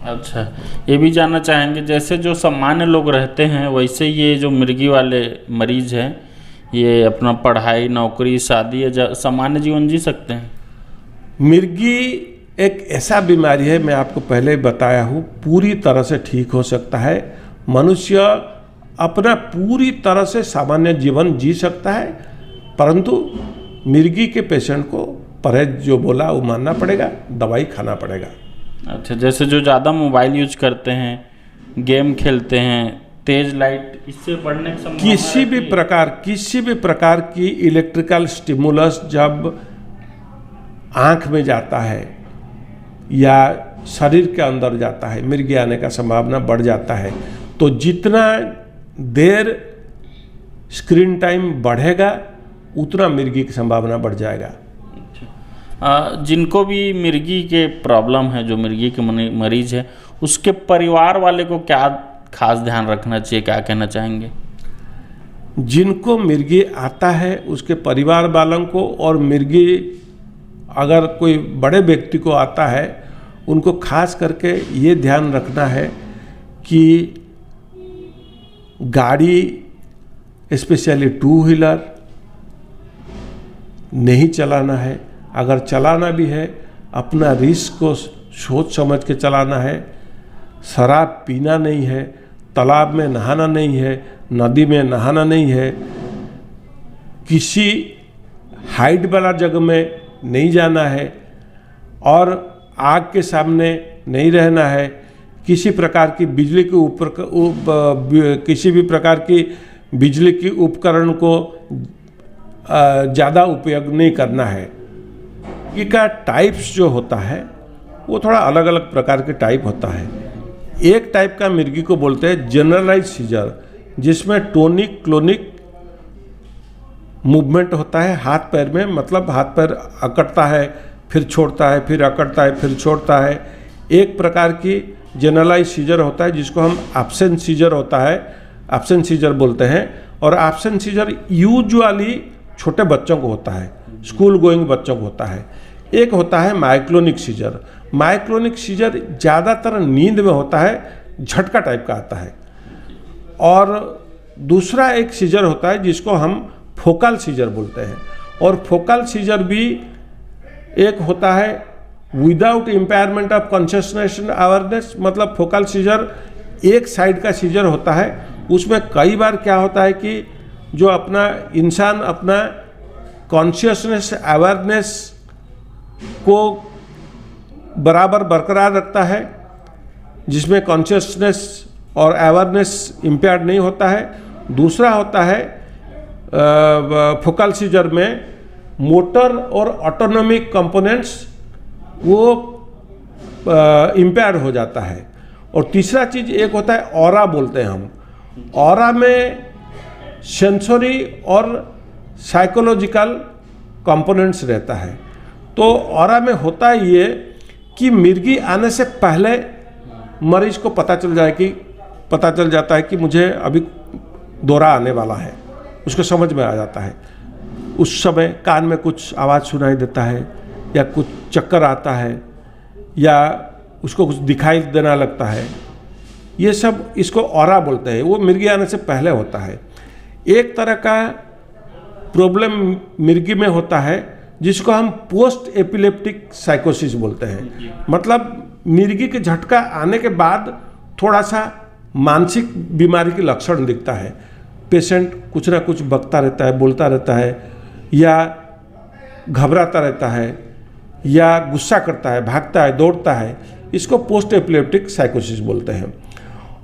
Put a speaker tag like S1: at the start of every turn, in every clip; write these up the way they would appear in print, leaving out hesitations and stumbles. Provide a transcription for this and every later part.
S1: अच्छा, ये भी जानना चाहेंगे जैसे जो सामान्य लोग रहते हैं वैसे ये जो मिर्गी वाले मरीज हैं ये अपना पढ़ाई, नौकरी, शादी या सामान्य जीवन जी सकते हैं?
S2: मिर्गी एक ऐसा बीमारी है, मैं आपको पहले ही बताया हूँ, पूरी तरह से ठीक हो सकता है। मनुष्य अपना पूरी तरह से सामान्य जीवन जी सकता है, परंतु मिर्गी के पेशेंट को परहेज जो बोला वो मानना पड़ेगा, दवाई खाना पड़ेगा।
S1: अच्छा, जैसे जो ज़्यादा मोबाइल यूज करते हैं, गेम खेलते हैं, तेज लाइट, इससे बढ़ने की संभावना
S2: किसी भी प्रकार की इलेक्ट्रिकल स्टिमुलस जब आँख में जाता है या शरीर के अंदर जाता है, मिर्गी आने का संभावना बढ़ जाता है। तो जितना देर स्क्रीन टाइम बढ़ेगा उतना मिर्गी की संभावना बढ़ जाएगा।
S1: जिनको भी मिर्गी के प्रॉब्लम है, जो मिर्गी के मरीज है, उसके परिवार वाले को क्या खास ध्यान रखना चाहिए, क्या कहना चाहेंगे?
S2: जिनको मिर्गी आता है उसके परिवार वालों को, और मिर्गी अगर कोई बड़े व्यक्ति को आता है उनको खास करके ये ध्यान रखना है कि गाड़ी, स्पेशली टू व्हीलर नहीं चलाना है। अगर चलाना भी है अपना रिस्क को सोच समझ के चलाना है। शराब पीना नहीं है, तालाब में नहाना नहीं है, नदी में नहाना नहीं है, किसी हाइट वाला जगह में नहीं जाना है, और आग के सामने नहीं रहना है। किसी प्रकार की बिजली के ऊपर किसी भी प्रकार की बिजली की उपकरण को ज़्यादा उपयोग नहीं करना है। इसका टाइप्स जो होता है वो थोड़ा अलग अलग प्रकार के टाइप होता है। एक टाइप का मिर्गी को बोलते हैं जनरलाइज सीजर, जिसमें टोनिक क्लोनिक मूवमेंट होता है हाथ पैर में, मतलब हाथ पैर अकड़ता है फिर छोड़ता है, फिर अकड़ता है फिर छोड़ता है। एक प्रकार की जनरलाइज सीजर होता है जिसको हम एब्सेंट सीजर होता है, एब्सेंट सीजर बोलते हैं। और एब्सेंट सीजर यूजुअली छोटे बच्चों को होता है, स्कूल गोइंग बच्चों को होता है। एक होता है माइक्लोनिक सीजर। माइक्लोनिक सीजर ज़्यादातर नींद में होता है, झटका टाइप का आता है। और दूसरा एक सीजर होता है जिसको हम फोकल सीजर बोलते हैं। और फोकल सीजर भी एक होता है without impairment of consciousness and awareness, मतलब फोकल सीजर एक साइड का सीजर होता है। उसमें कई बार क्या होता है कि जो अपना इंसान अपना कॉन्शियसनेस अवेयरनेस को बराबर बरकरार रखता है, जिसमें कॉन्शियसनेस और अवेयरनेस इम्पेयर्ड नहीं होता है। दूसरा होता है फोकल सीजर में मोटर और ऑटोनॉमिक कंपोनेंट्स वो इम्पेयर हो जाता है। और तीसरा चीज़ एक होता है ऑरा बोलते हैं हम। ऑरा में सेंसरी और साइकोलॉजिकल कंपोनेंट्स रहता है। तो ऑरा में होता है ये कि मिर्गी आने से पहले मरीज को पता चल जाता है कि मुझे अभी दौरा आने वाला है, उसको समझ में आ जाता है। उस समय कान में कुछ आवाज़ सुनाई देता है, या कुछ चक्कर आता है, या उसको कुछ दिखाई देना लगता है। ये सब इसको ऑरा बोलते हैं, वो मिर्गी आने से पहले होता है। एक तरह का प्रॉब्लम मिर्गी में होता है जिसको हम पोस्ट एपिलेप्टिक साइकोसिस बोलते हैं। मतलब मिर्गी के झटका आने के बाद थोड़ा सा मानसिक बीमारी के लक्षण दिखता है। पेशेंट कुछ ना कुछ बकता रहता है, बोलता रहता है, या घबराता रहता है, या गुस्सा करता है, भागता है, दौड़ता है। इसको पोस्ट एपिलेप्टिक साइकोसिस बोलते हैं।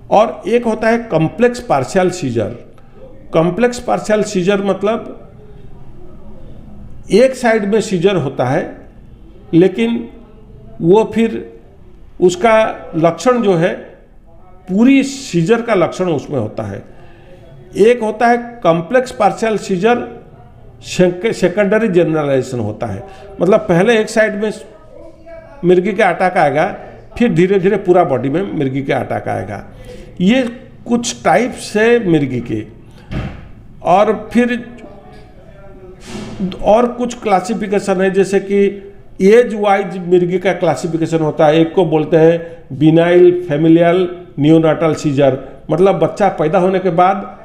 S2: और एक होता है complex partial seizure. Complex partial seizure मतलब एक साइड में सीजर होता है, लेकिन वो फिर उसका लक्षण जो है पूरी सीजर का लक्षण उसमें होता है। एक होता है complex partial seizure secondary generalization होता है, मतलब पहले एक साइड में मिर्गी का अटैक आएगा, फिर धीरे धीरे पूरा बॉडी में मिर्गी का अटैक आएगा। ये कुछ टाइप्स है मिर्गी के। और फिर और कुछ क्लासिफिकेशन है, जैसे कि एज वाइज मिर्गी का क्लासिफिकेशन होता है। एक को बोलते हैं बिनाइल फैमिलियल नियोनाटल सीजर, मतलब बच्चा पैदा होने के बाद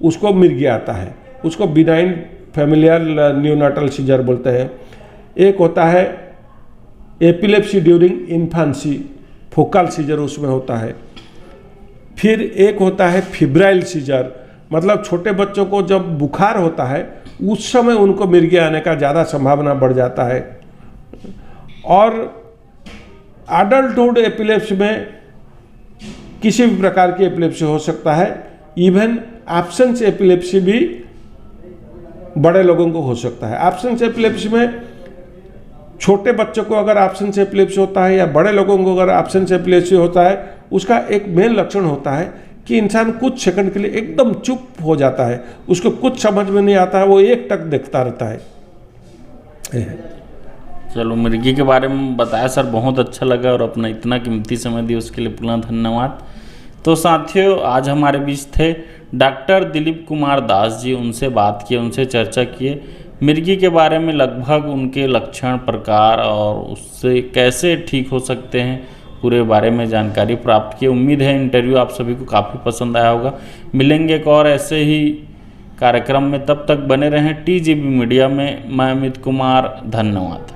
S2: उसको मिर्गी आता है, उसको बिनाइन फैमिलियल नियोनाटल सीजर बोलते हैं। एक होता है epilepsy during infancy, focal scissor उसमें होता है। फिर एक होता है फिब्राइल सीजर, मतलब छोटे बच्चों को जब बुखार होता है उस समय उनको मिर्गी आने का ज़्यादा संभावना बढ़ जाता है। और एडल्टहुड एपिलेप्सी में किसी भी प्रकार की एपिलेप्सी हो सकता है, इवन एब्सेंस एपिलेप्सी भी बड़े लोगों को हो सकता है। एब्सेंस एपिलेप्सी में छोटे बच्चों को अगर एब्सेंस एपिलेप्सी होता है या बड़े लोगों को अगर एब्सेंस एपिलेप्सी होता है, उसका एक मेन लक्षण होता है कि इंसान कुछ सेकंड के लिए एकदम चुप हो जाता है, उसको कुछ समझ में नहीं आता है, वो एक टक देखता रहता है।
S1: चलो, मिर्गी के बारे में बताया सर, बहुत अच्छा लगा और अपना इतना कीमती समय दिया उसके लिए पुनः धन्यवाद। तो साथियों, आज हमारे बीच थे डॉक्टर दिलीप कुमार दास जी, उनसे बात किए, उनसे चर्चा किए मिर्गी के बारे में, लगभग उनके लक्षण, प्रकार और उससे कैसे ठीक हो सकते हैं, पूरे बारे में जानकारी प्राप्त की। उम्मीद है इंटरव्यू आप सभी को काफ़ी पसंद आया होगा। मिलेंगे एक और ऐसे ही कार्यक्रम में, तब तक बने रहें TGB मीडिया में। मैं अमित कुमार, धन्यवाद।